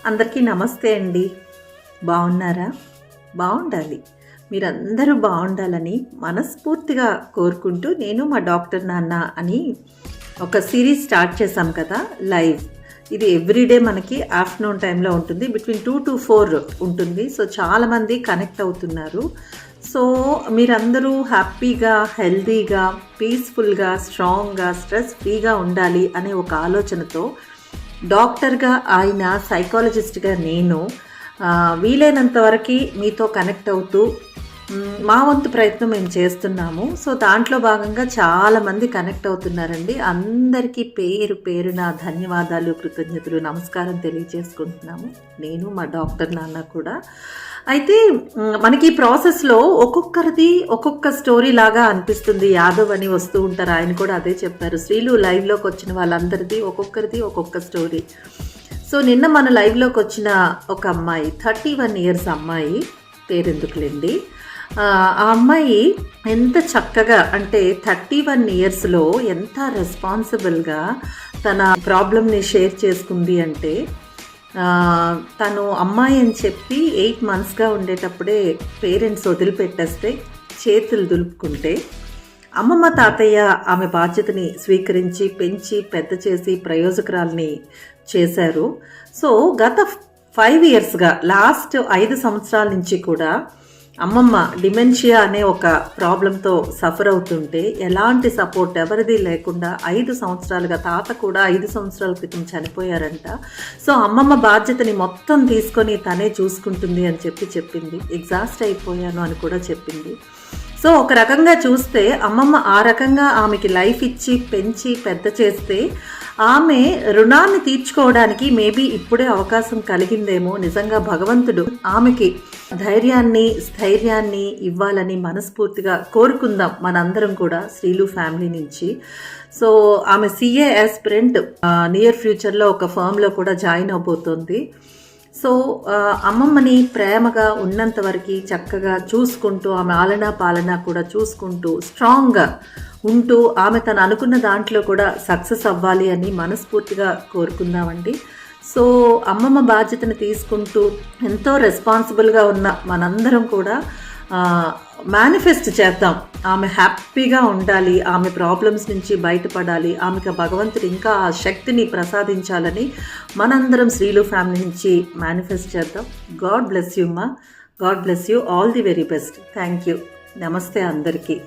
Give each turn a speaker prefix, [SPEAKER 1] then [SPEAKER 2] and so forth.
[SPEAKER 1] అందరికీ నమస్తే అండి. బాగున్నారా? బాగుండాలి. మీరందరూ బాగుండాలని మనస్ఫూర్తిగా కోరుకుంటూ నేను మా డాక్టర్ నాన్న అని ఒక సిరీస్ స్టార్ట్ చేశాం కదా, లైవ్. ఇది ఎవ్రీడే మనకి ఆఫ్టర్నూన్ టైంలో ఉంటుంది, బిట్వీన్ 2 to 4 ఉంటుంది. సో చాలామంది కనెక్ట్ అవుతున్నారు. సో మీరందరూ హ్యాపీగా, హెల్తీగా, పీస్ఫుల్గా, స్ట్రాంగ్గా, స్ట్రెస్ ఫ్రీగా ఉండాలి అనే ఒక ఆలోచనతో డాక్టర్గా ఆయన, సైకాలజిస్ట్గా నేను వీలైనంత వరకు మీతో కనెక్ట్ అవుతూ మా వంతు ప్రయత్నం మేము చేస్తున్నాము. సో దాంట్లో భాగంగా చాలామంది కనెక్ట్ అవుతున్నారండి. అందరికీ పేరు పేరున ధన్యవాదాలు, కృతజ్ఞతలు, నమస్కారం తెలియజేసుకుంటున్నాము. నేను మా డాక్టర్ నాన్న కూడా. అయితే మనకి ఈ ప్రాసెస్లో ఒక్కొక్కరిది ఒక్కొక్క స్టోరీ లాగా అనిపిస్తుంది. యాదవ్ అని వస్తూ ఉంటారు, ఆయన కూడా అదే చెప్పారు. శ్రీలు లైవ్లోకి వచ్చిన వాళ్ళందరిది ఒక్కొక్కరిది ఒక్కొక్క స్టోరీ. సో నిన్న మన లైవ్లోకి వచ్చిన ఒక అమ్మాయి, 31 years అమ్మాయి, పేరెందుకులేండి, ఆ అమ్మాయి ఎంత చక్కగా, అంటే 31 yearsలో ఎంత రెస్పాన్సిబుల్గా తన ప్రాబ్లమ్ని షేర్ చేసుకుంది అంటే, తను అమ్మాయి అని చెప్పి 8 monthsగా ఉండేటప్పుడే పేరెంట్స్ వదిలిపెట్టేస్తే, చేతులు దులుపుకుంటే అమ్మమ్మ తాతయ్య ఆమె బాధ్యతని స్వీకరించి పెంచి పెద్ద చేసి ప్రయోజకురాల్ని చేశారు. సో గత 5 yearsగా, లాస్ట్ 5 సంవత్సరాల నుంచి కూడా అమ్మమ్మ డిమెన్షియా అనే ఒక ప్రాబ్లంతో సఫర్ అవుతుంటే ఎలాంటి సపోర్ట్ ఎవరిది లేకుండా 5 సంవత్సరాలుగా, తాత కూడా 5 సంవత్సరాల క్రితం చనిపోయారంట. సో అమ్మమ్మ బాధ్యతని మొత్తం తీసుకొని తనే చూసుకుంటుంది అని చెప్పింది. ఎగ్జాస్ట్ అయిపోయాను అని కూడా చెప్పింది. సో ఒక రకంగా చూస్తే అమ్మమ్మ ఆ రకంగా ఆమెకి లైఫ్ ఇచ్చి పెంచి పెద్ద చేస్తే ఆమె రుణాన్ని తీర్చుకోవడానికి మేబీ ఇప్పుడే అవకాశం కలిగిందేమో. నిజంగా భగవంతుడు ఆమెకి ధైర్యాన్ని, స్థైర్యాన్ని ఇవ్వాలని మనస్ఫూర్తిగా కోరుకుందాం మనందరం కూడా, శ్రీలు ఫ్యామిలీ నుంచి. సో ఆమె CA ఆస్పిరెంట్, నియర్ ఫ్యూచర్లో ఒక ఫర్మ్లో కూడా జాయిన్ అవబోతోంది. సో అమ్మమ్మని ప్రేమగా ఉన్నంత వరకు చక్కగా చూసుకుంటూ, ఆమె ఆలనా పాలన కూడా చూసుకుంటూ, స్ట్రాంగ్గా ఉంటూ, ఆమె తను అనుకున్న దాంట్లో కూడా సక్సెస్ అవ్వాలి అని మనస్ఫూర్తిగా కోరుకుందామండి. సో అమ్మమ్మ బాధ్యతను తీసుకుంటూ ఎంతో రెస్పాన్సిబుల్గా ఉన్న మనందరం కూడా మేనిఫెస్ట్ చేద్దాం. ఆమె హ్యాపీగా ఉండాలి, ఆమె ప్రాబ్లమ్స్ నుంచి బయటపడాలి, ఆమెకు భగవంతుడు ఇంకా ఆ శక్తిని ప్రసాదించాలని మనందరం శ్రీలు ఫ్యామిలీ నుంచి మేనిఫెస్ట్ చేద్దాం. గాడ్ బ్లెస్ యూ మా, God bless you, all the very best. Thank you. నమస్తే అందరికీ.